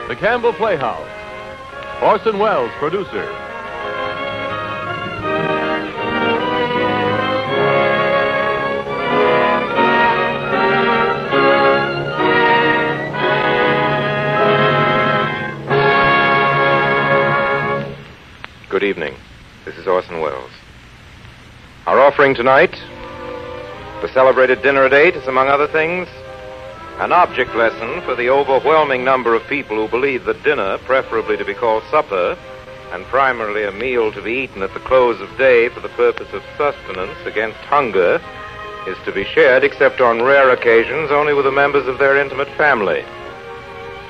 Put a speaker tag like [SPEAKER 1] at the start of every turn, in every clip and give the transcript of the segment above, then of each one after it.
[SPEAKER 1] the Campbell Playhouse. Orson Welles, producer.
[SPEAKER 2] Good evening. This is Orson Welles. Our offering tonight, the celebrated dinner at 8, is, among other things, an object lesson for the overwhelming number of people who believe that dinner, preferably to be called supper, and primarily a meal to be eaten at the close of day for the purpose of sustenance against hunger, is to be shared, except on rare occasions, only with the members of their intimate family.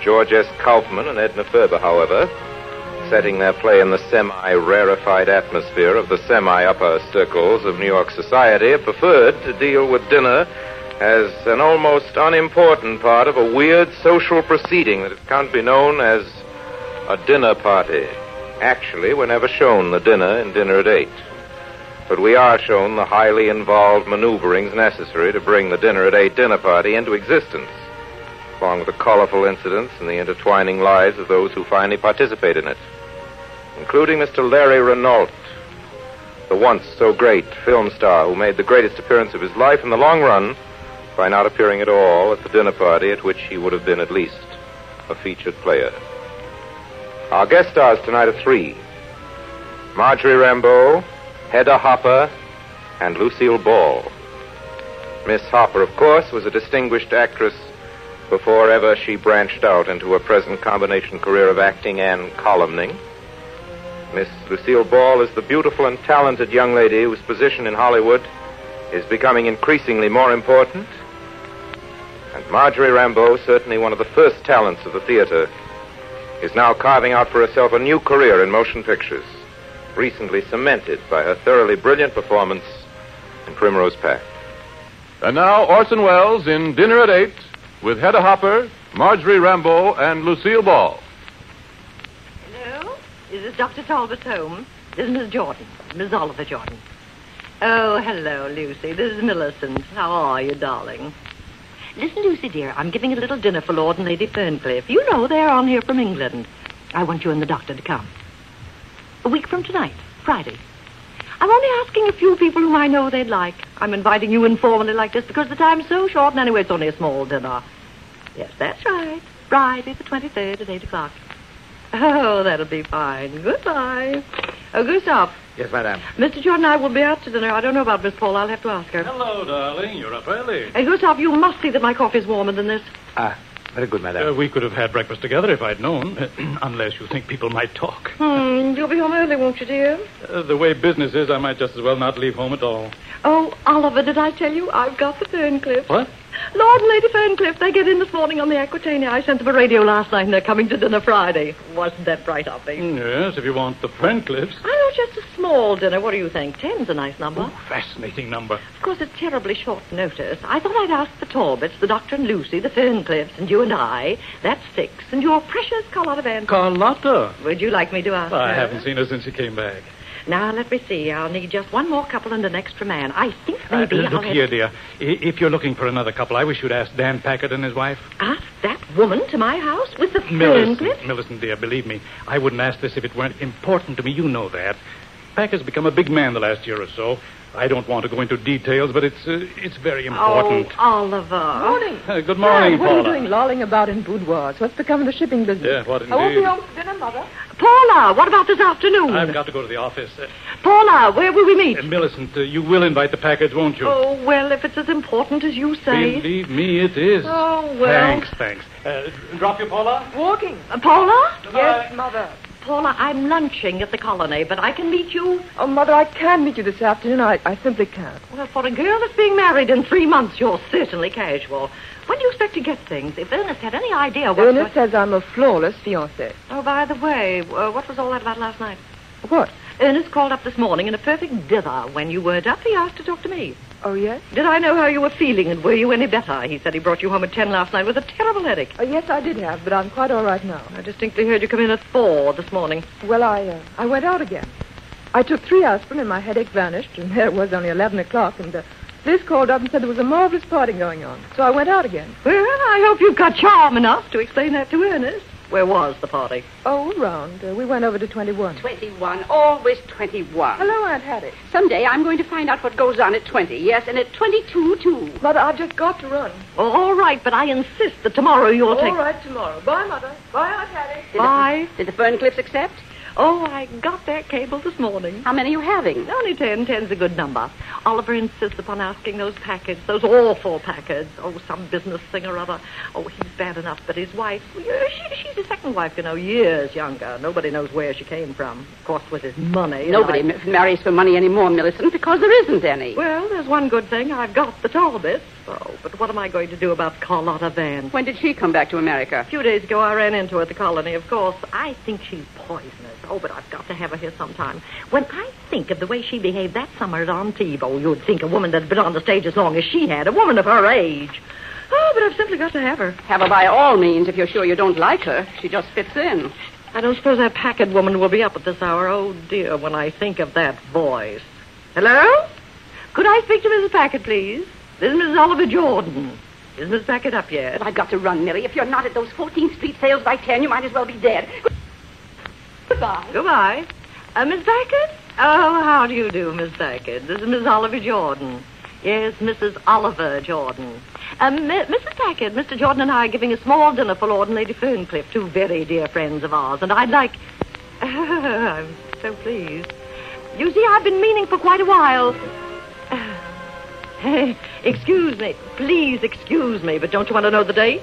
[SPEAKER 2] George S. Kaufman and Edna Ferber, however, setting their play in the semi-rarefied atmosphere of the semi-upper circles of New York society, have preferred to deal with dinner as an almost unimportant part of a weird social proceeding that can't be known as a dinner party. Actually, we're never shown the dinner in Dinner at 8. But we are shown the highly involved maneuverings necessary to bring the Dinner at 8 dinner party into existence, along with the colorful incidents and the intertwining lives of those who finally participate in it, including Mr. Larry Renault, the once so great film star who made the greatest appearance of his life in the long run by not appearing at all at the dinner party at which he would have been at least a featured player. Our guest stars tonight are 3. Marjorie Rambeau, Hedda Hopper, and Lucille Ball. Miss Hopper, of course, was a distinguished actress before ever she branched out into her present combination career of acting and columning. Miss Lucille Ball is the beautiful and talented young lady whose position in Hollywood is becoming increasingly more important. And Marjorie Rambeau, certainly one of the first talents of the theater, is now carving out for herself a new career in motion pictures, recently cemented by her thoroughly brilliant performance in Primrose Path.
[SPEAKER 1] And now Orson Welles in Dinner at 8 with Hedda Hopper, Marjorie Rambeau, and Lucille Ball.
[SPEAKER 3] Hello? Is this Dr. Talbot's home? This is Miss Jordan, Miss Oliver Jordan. Oh, hello, Lucy. This is Millicent. How are you, darling? Listen, Lucy, dear, I'm giving a little dinner for Lord and Lady Ferncliff. You know they're on here from England. I want you and the doctor to come. A week from tonight, Friday. I'm only asking a few people whom I know they'd like. I'm inviting you informally like this because the time's so short, and anyway, it's only a small dinner. Yes, that's right. Friday the 23rd at 8 o'clock. Oh, that'll be fine. Goodbye. Oh, Gustav.
[SPEAKER 4] Yes, madam.
[SPEAKER 3] Mr. Jordan and I will be out to dinner. I don't know about Miss Paul. I'll have to ask her.
[SPEAKER 5] Hello, darling. You're up early.
[SPEAKER 3] Hey, Gustav, you must see that my coffee's warmer than this.
[SPEAKER 4] Very good, madam.
[SPEAKER 5] We could have had breakfast together if I'd known, unless you think people might talk.
[SPEAKER 3] You'll be home early, won't you, dear?
[SPEAKER 5] The way business is, I might just as well not leave home at all.
[SPEAKER 3] Oh, Oliver, did I tell you I've got the Ferncliffs?
[SPEAKER 5] What?
[SPEAKER 3] Lord and Lady Ferncliff, they get in this morning on the Aquitania. I sent them a radio last night, and they're coming to dinner Friday. Wasn't that bright of me?
[SPEAKER 5] Yes, if you want the Ferncliffs.
[SPEAKER 3] I know, just a small dinner. What do you think? 10's a nice number.
[SPEAKER 5] Oh, fascinating number.
[SPEAKER 3] Of course, it's terribly short notice. I thought I'd ask the Talbots, the Doctor and Lucy, the Ferncliffs, and you and I. That's 6. And your precious Carlotta Van.
[SPEAKER 5] Carlotta?
[SPEAKER 3] Would you like me to ask
[SPEAKER 5] I
[SPEAKER 3] her?
[SPEAKER 5] haven't seen her since she came back.
[SPEAKER 3] Now, let me see. I'll need just one more couple and an extra man. I think maybe
[SPEAKER 5] Look here, dear. If you're looking for another couple, I wish you'd ask Dan Packard and his wife.
[SPEAKER 3] Ask that woman to my house with the Ferncliffs?
[SPEAKER 5] Millicent, dear, believe me, I wouldn't ask this if it weren't important to me. You know that. Packard's become a big man the last year or so. I don't want to go into details, but it's very important.
[SPEAKER 3] Oh, Oliver.
[SPEAKER 6] Morning.
[SPEAKER 5] Good morning,
[SPEAKER 6] What
[SPEAKER 5] Paula.
[SPEAKER 6] are you doing lolling about in boudoirs? What's become of the shipping business?
[SPEAKER 5] Yeah, what
[SPEAKER 6] I won't be
[SPEAKER 5] indeed.
[SPEAKER 6] home for dinner, Mother.
[SPEAKER 3] Paula, what about this afternoon?
[SPEAKER 5] I've got to go to the office.
[SPEAKER 3] Paula, where will we meet?
[SPEAKER 5] Millicent, you will invite the Packards, won't you?
[SPEAKER 3] Oh, well, if it's as important as you say.
[SPEAKER 5] Believe me, it is.
[SPEAKER 3] Oh, well.
[SPEAKER 5] Thanks. Drop you, Paula?
[SPEAKER 6] Walking.
[SPEAKER 3] Paula?
[SPEAKER 6] Yes, Mother.
[SPEAKER 3] Paula, I'm lunching at the Colony, but I can meet you.
[SPEAKER 6] Oh, Mother, I can meet you this afternoon. I simply can't.
[SPEAKER 3] Well, for a girl that's being married in 3 months, you're certainly casual. When do you expect to get things? If Ernest had any idea what...
[SPEAKER 6] Ernest says I'm a flawless fiancée.
[SPEAKER 3] Oh, by the way, what was all that about last night?
[SPEAKER 6] What?
[SPEAKER 3] Ernest called up this morning in a perfect dither. When you weren't up, he asked to talk to me.
[SPEAKER 6] Oh, yes?
[SPEAKER 3] Did I know how you were feeling, and were you any better? He said he brought you home at 10 last night with a terrible headache.
[SPEAKER 6] Yes, I did have, but I'm quite all right now.
[SPEAKER 3] I distinctly heard you come in at 4 this morning.
[SPEAKER 6] Well, I went out again. I took 3 aspirin and my headache vanished, and there it was only 11 o'clock, and Liz called up and said there was a marvelous party going on. So I went out again.
[SPEAKER 3] Well, I hope you've got charm enough to explain that to Ernest. Where was the party?
[SPEAKER 6] Oh, around. We went over to 21.
[SPEAKER 7] 21. Always 21.
[SPEAKER 6] Hello, Aunt Hattie.
[SPEAKER 7] Someday I'm going to find out what goes on at 20. Yes, and at 22, too.
[SPEAKER 6] Mother, I've just got to run.
[SPEAKER 3] Oh, all right, but I insist that tomorrow you'll take...
[SPEAKER 6] All right, tomorrow. Bye, Mother. Bye, Aunt Hattie.
[SPEAKER 3] Bye.
[SPEAKER 7] Did the Ferncliffs accept?
[SPEAKER 3] Oh, I got that cable this morning.
[SPEAKER 7] How many are you having?
[SPEAKER 3] Only 10. 10's a good number. Oliver insists upon asking those packets, those awful packets. Oh, some business thing or other. Oh, he's bad enough, but his wife, she's his second wife, years younger. Nobody knows where she came from. Of course, with his money.
[SPEAKER 7] Nobody marries for money anymore, Millicent, because there isn't any.
[SPEAKER 3] Well, there's one good thing. I've got the Talbots. Oh, but what am I going to do about Carlotta Vance?
[SPEAKER 7] When did she come back to America?
[SPEAKER 3] A few days ago, I ran into her at the colony, of course. I think she's poisonous. Oh, but I've got to have her here sometime. When I think of the way she behaved that summer at Antibes, you'd think a woman that'd been on the stage as long as she had, a woman of her age. Oh, but I've simply got to have her.
[SPEAKER 7] Have her by all means if you're sure you don't like her. She just fits in.
[SPEAKER 3] I don't suppose that Packard woman will be up at this hour. Oh, dear, when I think of that voice. Hello? Could I speak to Mrs. Packard, please? This is Mrs. Oliver Jordan. Is Miss Packard up yet?
[SPEAKER 7] Well, I've got to run, Millie. If you're not at those 14th Street sales by 10, you might as well be dead. Goodbye.
[SPEAKER 3] Goodbye. Miss Packard? Oh, how do you do, Miss Packard? This is Miss Oliver Jordan. Yes, Mrs. Oliver Jordan. Mrs. Packard, Mr. Jordan and I are giving a small dinner for Lord and Lady Ferncliff, two very dear friends of ours, and I'd like... I'm so pleased. You see, I've been meaning for quite a while... Excuse me. Please excuse me, but don't you want to know the date?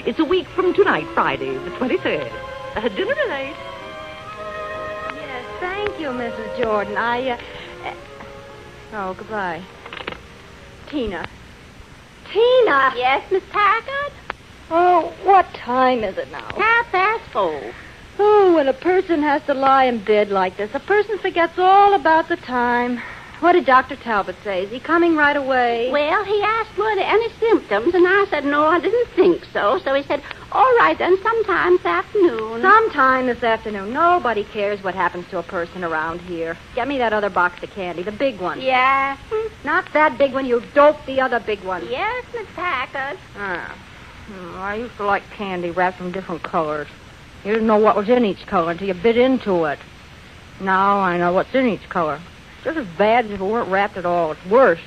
[SPEAKER 3] It's a week from tonight, Friday, the 23rd. Dinner at 8.
[SPEAKER 8] Yes, thank you, Mrs. Jordan. Oh, goodbye. Tina. Tina!
[SPEAKER 7] Yes, Miss Packard?
[SPEAKER 8] Oh, what time is it now?
[SPEAKER 7] 4:30.
[SPEAKER 8] Oh, when a person has to lie in bed like this, a person forgets all about the time. What did Dr. Talbot say? Is he coming right away?
[SPEAKER 7] Well, he asked were there any symptoms, and I said no, I didn't think so. So he said, all right then, sometime this afternoon.
[SPEAKER 8] Sometime this afternoon. Nobody cares what happens to a person around here. Get me that other box of candy, the big one.
[SPEAKER 7] Yeah.
[SPEAKER 8] Not that big one, you dope, the other big one.
[SPEAKER 7] Yes, Miss Packard.
[SPEAKER 8] I used to like candy wrapped in different colors. You didn't know what was in each color until you bit into it. Now I know what's in each color. Just as bad as if it weren't wrapped at all. It's worse.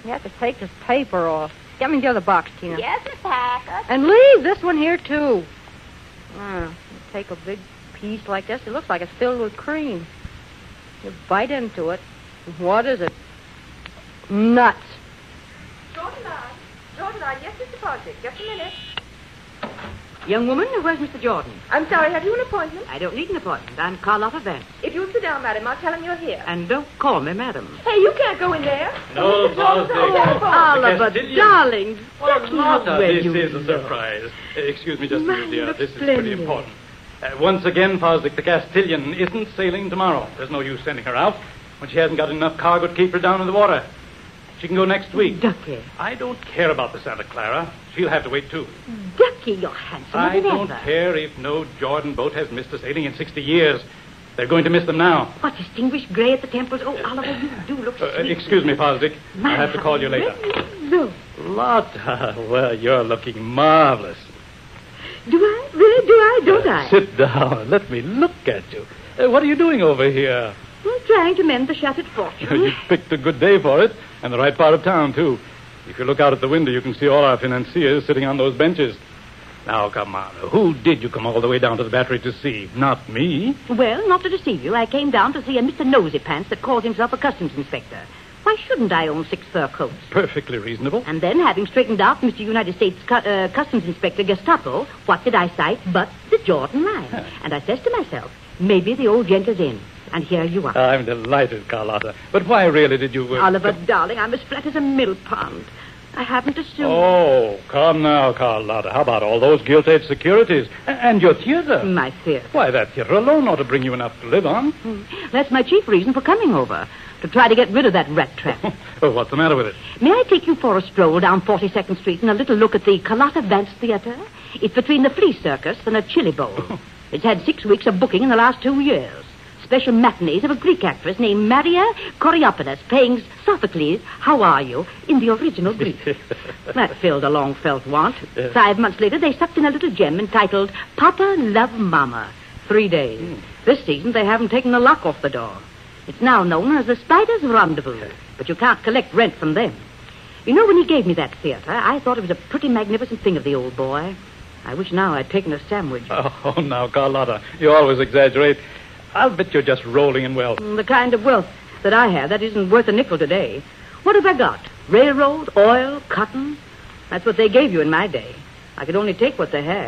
[SPEAKER 8] You have to take this paper off. Get me the other box, Tina.
[SPEAKER 7] Yes, Miss Packard.
[SPEAKER 8] And leave this one here, too. You take a big piece like this. It looks like it's filled with cream. You bite into it. What is it? Nuts.
[SPEAKER 6] Jordan, yes, Mr. Parker. Just a minute.
[SPEAKER 3] Young woman, where's Mr. Jordan?
[SPEAKER 6] I'm sorry, have you an appointment?
[SPEAKER 3] I don't need an appointment. I'm Carlotta Vance.
[SPEAKER 6] If you'll sit down, madam, I'll tell him you're here.
[SPEAKER 3] And don't call me madam.
[SPEAKER 6] Hey, you can't go in there.
[SPEAKER 5] No, Father.
[SPEAKER 3] Oliver, darling.
[SPEAKER 5] Carlotta, this is a surprise. Excuse me just a minute, dear. This is pretty important. Once again, Fosdick, the Castilian isn't sailing tomorrow. There's no use sending her out when she hasn't got enough cargo to keep her down in the water. She can go next week.
[SPEAKER 3] Ducky.
[SPEAKER 5] I don't care about the Santa Clara. She'll have to wait, too.
[SPEAKER 3] Ducky, you're handsomer
[SPEAKER 5] I
[SPEAKER 3] than
[SPEAKER 5] don't
[SPEAKER 3] ever.
[SPEAKER 5] care if no Jordan boat has missed a sailing in 60 years. They're going to miss them now.
[SPEAKER 3] What distinguished gray at the temples. Oh, Oliver, you do look sweet.
[SPEAKER 5] Excuse me, Fosdick. I'll have to call you later.
[SPEAKER 3] No.
[SPEAKER 5] Lotta, well, you're looking marvelous.
[SPEAKER 3] Do I? Really, do I? Don't I?
[SPEAKER 5] Sit down. Let me look at you. What are you doing over here?
[SPEAKER 3] I'm trying to mend the shattered fortune.
[SPEAKER 5] You picked a good day for it, and the right part of town, too. If you look out at the window, you can see all our financiers sitting on those benches. Now, come on. Who did you come all the way down to the battery to see? Not me.
[SPEAKER 3] Well, not to deceive you, I came down to see a Mr. Nosy Pants that calls himself a customs inspector. Why shouldn't I own 6 fur coats?
[SPEAKER 5] Perfectly reasonable.
[SPEAKER 3] And then, having straightened out Mr. United States Customs Inspector Gestapo, what did I cite but the Jordan line? And I says to myself, maybe the old gent is in. And here you are.
[SPEAKER 5] I'm delighted, Carlotta. But why really did you...
[SPEAKER 3] Oliver, darling, I'm as flat as a mill pond. I haven't assumed...
[SPEAKER 5] Oh, come now, Carlotta. How about all those gilt-edged securities? And your theater?
[SPEAKER 3] My theater.
[SPEAKER 5] Why, that theater alone ought to bring you enough to live on.
[SPEAKER 3] That's my chief reason for coming over. To try to get rid of that rat trap.
[SPEAKER 5] Oh, what's the matter with it?
[SPEAKER 3] May I take you for a stroll down 42nd Street and a little look at the Carlotta Vance Theater? It's between the Flea Circus and a Chili Bowl. It's had 6 weeks of booking in the last 2 years.
[SPEAKER 9] Special matinees of a Greek actress named Maria Coriopenis playing Sophocles, How Are You, in the original Greek. That filled a long felt want. 5 months later, they sucked in a little gem entitled Papa Love Mama. 3 days. This season, they haven't taken the lock off the door. It's now known as the Spider's Rendezvous, but you can't collect rent from them. You know, when he gave me that theater, I thought it was a pretty magnificent thing of the old boy. I wish now I'd taken a sandwich.
[SPEAKER 5] Oh, now, Carlotta, you always exaggerate. I'll bet you're just rolling in wealth.
[SPEAKER 9] The kind of wealth that I have, that isn't worth a nickel today. What have I got? Railroad, oil, cotton? That's what they gave you in my day. I could only take what they had.